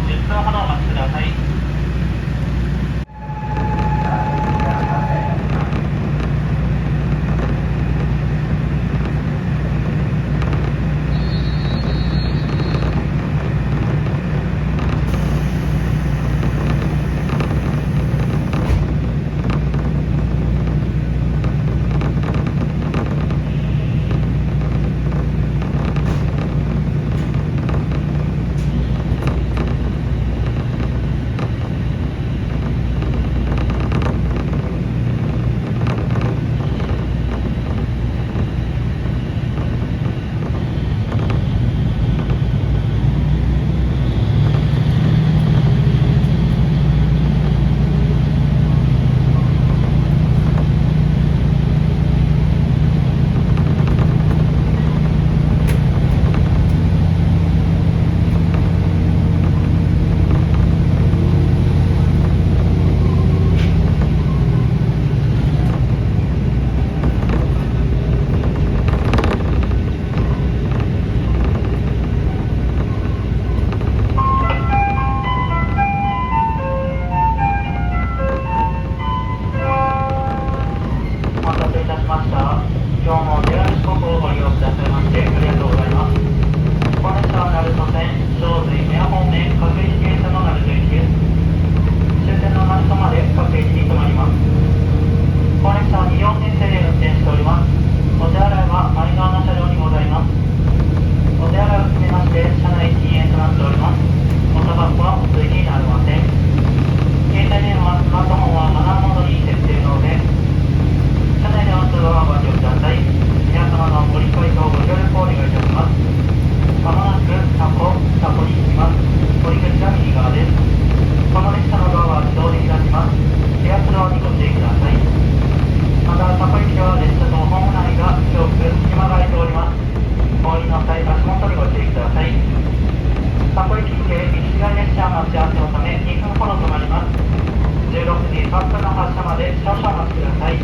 10分ほどお待ちください。お待たせいたしました。今日も JR 四国をご利用くださいましてありがとうございます。本列車は鳴門線、正髄宮方面各駅停車の鳴門駅です。終点の鳴門まで各駅に停まります。本列車は2両編成で運転しております。お手洗いは前側の車両にございます。お手洗いを含めまして車内禁煙となっております。おタバコはお吸いになりません。携帯電話、スマートフォンはマナーモードに設定ので車内での通話はご利用ください。皆様のご理解とご協力をお願いいたします。まもなくタコに着きます。降り口は右側です。この列車のドアは自動で開きます。エアスドアにご注意ください。またタコ行きは列車とホーム内が広く隙間が空いております。お降りの際足元にご注意ください。タコ行き系行き違い列車待ち合わせのため2分ほど止まります。16時3分の発車まで少々お待ちください。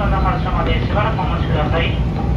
ションの発車までしばらくお待ちください。